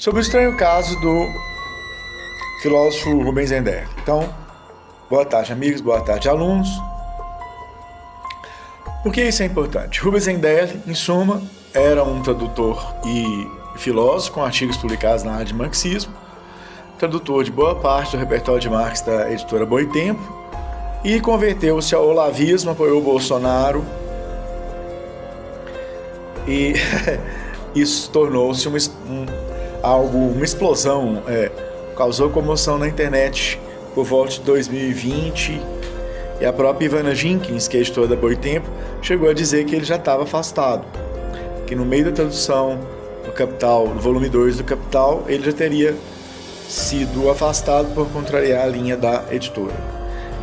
sobre o estranho caso do filósofo Rubens Enderle. Então, boa tarde, amigos, boa tarde, alunos. Por que isso é importante? Rubens Enderle, em suma, era um tradutor e filósofo com artigos publicados na área de marxismo, tradutor de boa parte do repertório de Marx da editora Boitempo, e converteu-se ao olavismo, apoiou o Bolsonaro, e isso tornou-se uma explosão, causou comoção na internet por volta de 2020, e a própria Ivana Jenkins, que é editora da Boitempo, chegou a dizer que ele já estava afastado, que no meio da tradução do Capital, do volume 2 do Capital, ele já teria sido afastado por contrariar a linha da editora.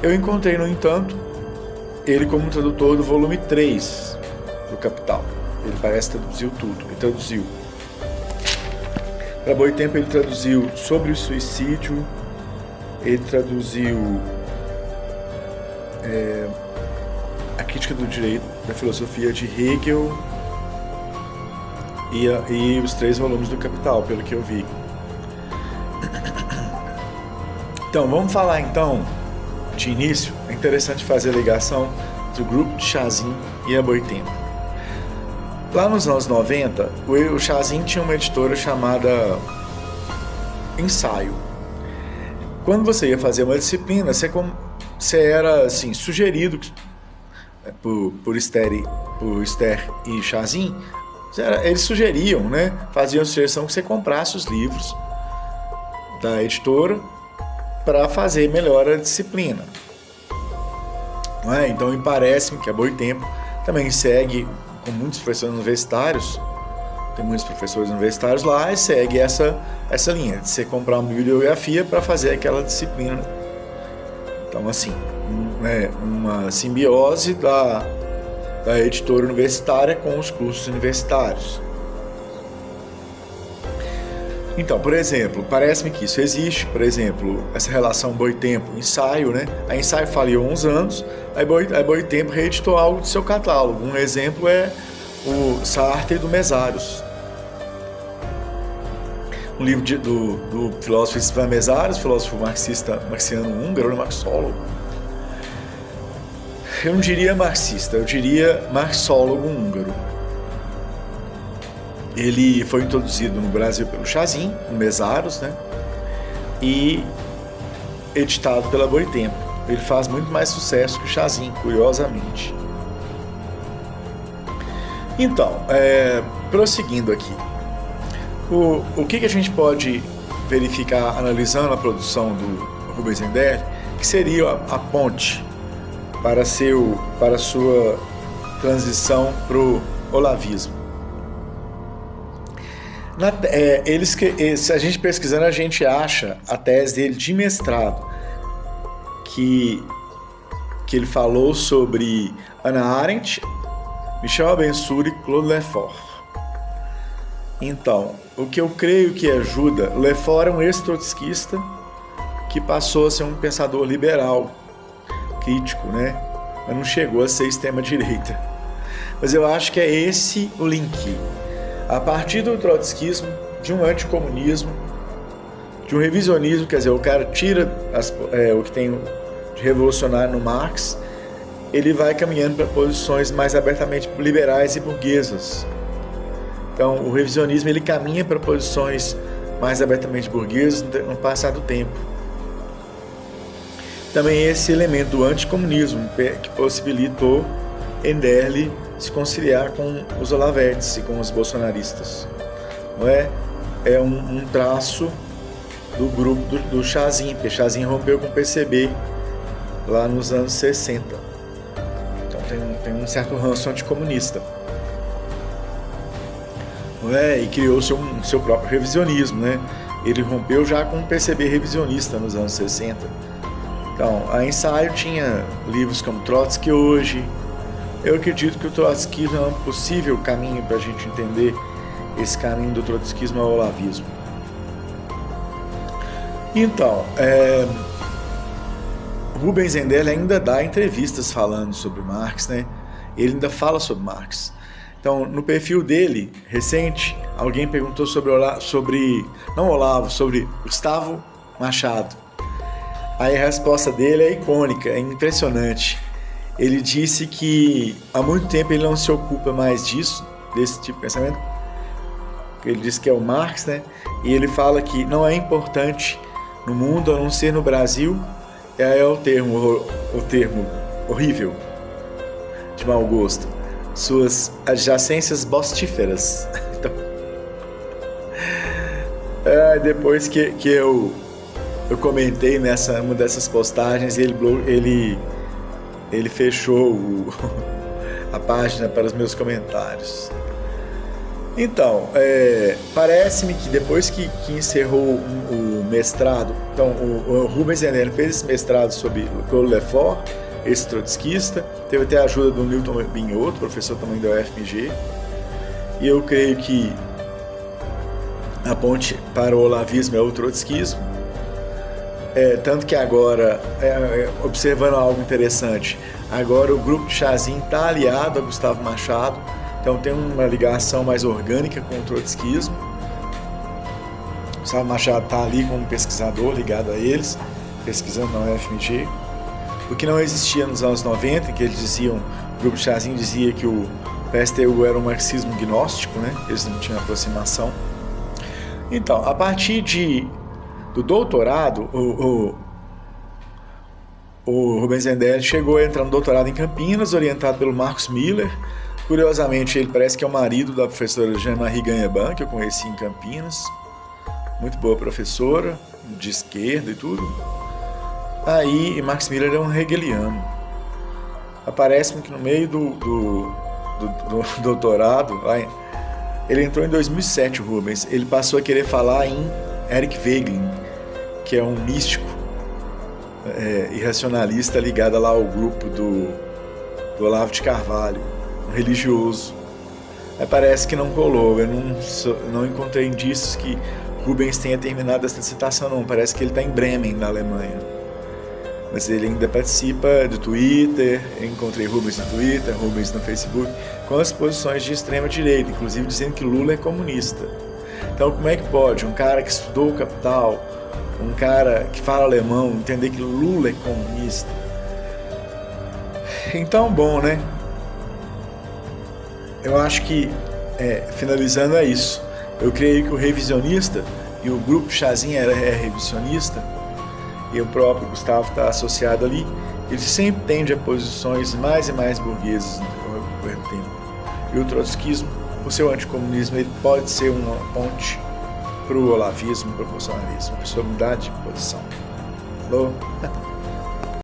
Eu encontrei, no entanto, ele como tradutor do volume 3 do Capital. Ele parece que traduziu tudo. Ele traduziu. Para Boitempo ele traduziu sobre o suicídio, ele traduziu a crítica do direito, da filosofia de Hegel e os 3 volumes do Capital, pelo que eu vi. Então, vamos falar então, de início, é interessante fazer a ligação entre o grupo de Chazin e a Boitempo. Lá nos anos 90, o Chazin tinha uma editora chamada Ensaio. Quando você ia fazer uma disciplina, você era assim, sugerido por Ster e Chazin, eles sugeriam, né, faziam a sugestão que você comprasse os livros da editora para fazer melhor a disciplina. Não é? Então, me parece-me que a Boitempo também segue com muitos professores universitários, tem muitos professores universitários lá, e segue essa linha de você comprar uma bibliografia para fazer aquela disciplina. Então, assim, uma simbiose da editora universitária com os cursos universitários. Então, por exemplo, parece-me que isso existe, por exemplo, essa relação Boitempo-Ensaio, né? A Ensaio faliu há uns anos, a Boitempo reeditou algo do seu catálogo. Um exemplo é o Sartre do Mesários. Um livro do filósofo Istvan Mesários, filósofo marxiano húngaro, marxólogo. Eu não diria marxista, eu diria marxólogo húngaro. Ele foi introduzido no Brasil pelo Chazin, no Mesários, né? E editado pela Boitempo. Ele faz muito mais sucesso que o Chazin, curiosamente. Então, prosseguindo aqui. O que a gente pode verificar analisando a produção do Rubens Enderle, que seria a ponte para a sua transição para o olavismo. Se a gente pesquisando, a gente acha a tese dele de mestrado, que ele falou sobre Hannah Arendt, Michel Abençour e Claude Lefort. Então, o que eu creio que ajuda, Lefort é um ex-trotskista que passou a ser um pensador liberal, crítico, né? Mas não chegou a ser extrema-direita. Mas eu acho que é esse o link. A partir do trotskismo, de um anticomunismo, de um revisionismo, quer dizer, o cara tira o que tem de revolucionário no Marx, ele vai caminhando para posições mais abertamente liberais e burguesas. Então, o revisionismo ele caminha para posições mais abertamente burguesas no passar do tempo. Também esse elemento do anticomunismo que possibilitou Enderle se conciliar com os olavetes e com os bolsonaristas. Não é? É um traço do grupo do Chazin, porque Chazin rompeu com o PCB lá nos anos 60. Então tem um certo ranço anticomunista. Não é? E criou seu próprio revisionismo. Né? Ele rompeu já com o PCB revisionista nos anos 60. Então, a Ensaio tinha livros como Trotsky Hoje. Eu acredito que o trotskismo é um possível caminho para a gente entender esse caminho do trotskismo ao olavismo. Então, Rubens Enderle ainda dá entrevistas falando sobre Marx, né? Ele ainda fala sobre Marx. Então, no perfil dele, recente, alguém perguntou sobre Gustavo Machado. Aí a resposta dele é icônica, é impressionante. Ele disse que há muito tempo ele não se ocupa mais desse tipo de pensamento. Ele disse que é o Marx, né? E ele fala que não é importante no mundo, a não ser no Brasil, é o termo horrível, de mau gosto, suas adjacências bostíferas. Então, depois que eu comentei uma dessas postagens, ele fechou a página para os meus comentários. Então, parece-me que depois que encerrou o mestrado, então o Rubens Zendel fez esse mestrado sobre o Claude Lefort, esse trotskista, teve até a ajuda do Newton Binhoto, professor também da UFMG, e eu creio que a ponte para o olavismo é o trotskismo, tanto que agora, observando algo interessante, agora o grupo de Chazinho está aliado a Gustavo Machado, então tem uma ligação mais orgânica com o trotskismo. Gustavo Machado está ali como pesquisador ligado a eles, pesquisando na UFMG, o que não existia nos anos 90, em que eles diziam, o grupo de Chazinho dizia que o PSTU era um marxismo gnóstico, né? Eles não tinham aproximação. Então, a partir do doutorado, o Rubens Zendel chegou a entrar no doutorado em Campinas, orientado pelo Marcos Miller. Curiosamente, ele parece que é o marido da professora Jean-Marie Gagnaban, que eu conheci em Campinas. Muito boa professora, de esquerda e tudo. Aí, Marcos Miller é um hegeliano. Parece-me que no meio do doutorado, ele entrou em 2007, o Rubens. Ele passou a querer falar em Eric Wegelin, que é um místico irracionalista ligado lá ao grupo do Olavo de Carvalho, um religioso. Parece que não colou. Eu não encontrei indícios que Rubens tenha terminado essa citação, não. Parece que ele está em Bremen, na Alemanha. Mas ele ainda participa do Twitter. Eu encontrei Rubens no Twitter, Rubens no Facebook, com as posições de extrema direita, inclusive dizendo que Lula é comunista. Então, como é que pode um cara que estudou o Capital, um cara que fala alemão, entender que Lula é comunista? Então, bom, né? Eu acho que, finalizando, é isso. Eu creio que o revisionista, e o grupo Chazinho é revisionista, e o próprio Gustavo está associado ali, ele sempre tende a posições mais e mais burguesas no governo tempo. E o trotskismo, o seu anticomunismo, ele pode ser uma ponte para o olavismo, para o bolsonarismo, para a sua mudar de posição. Falou?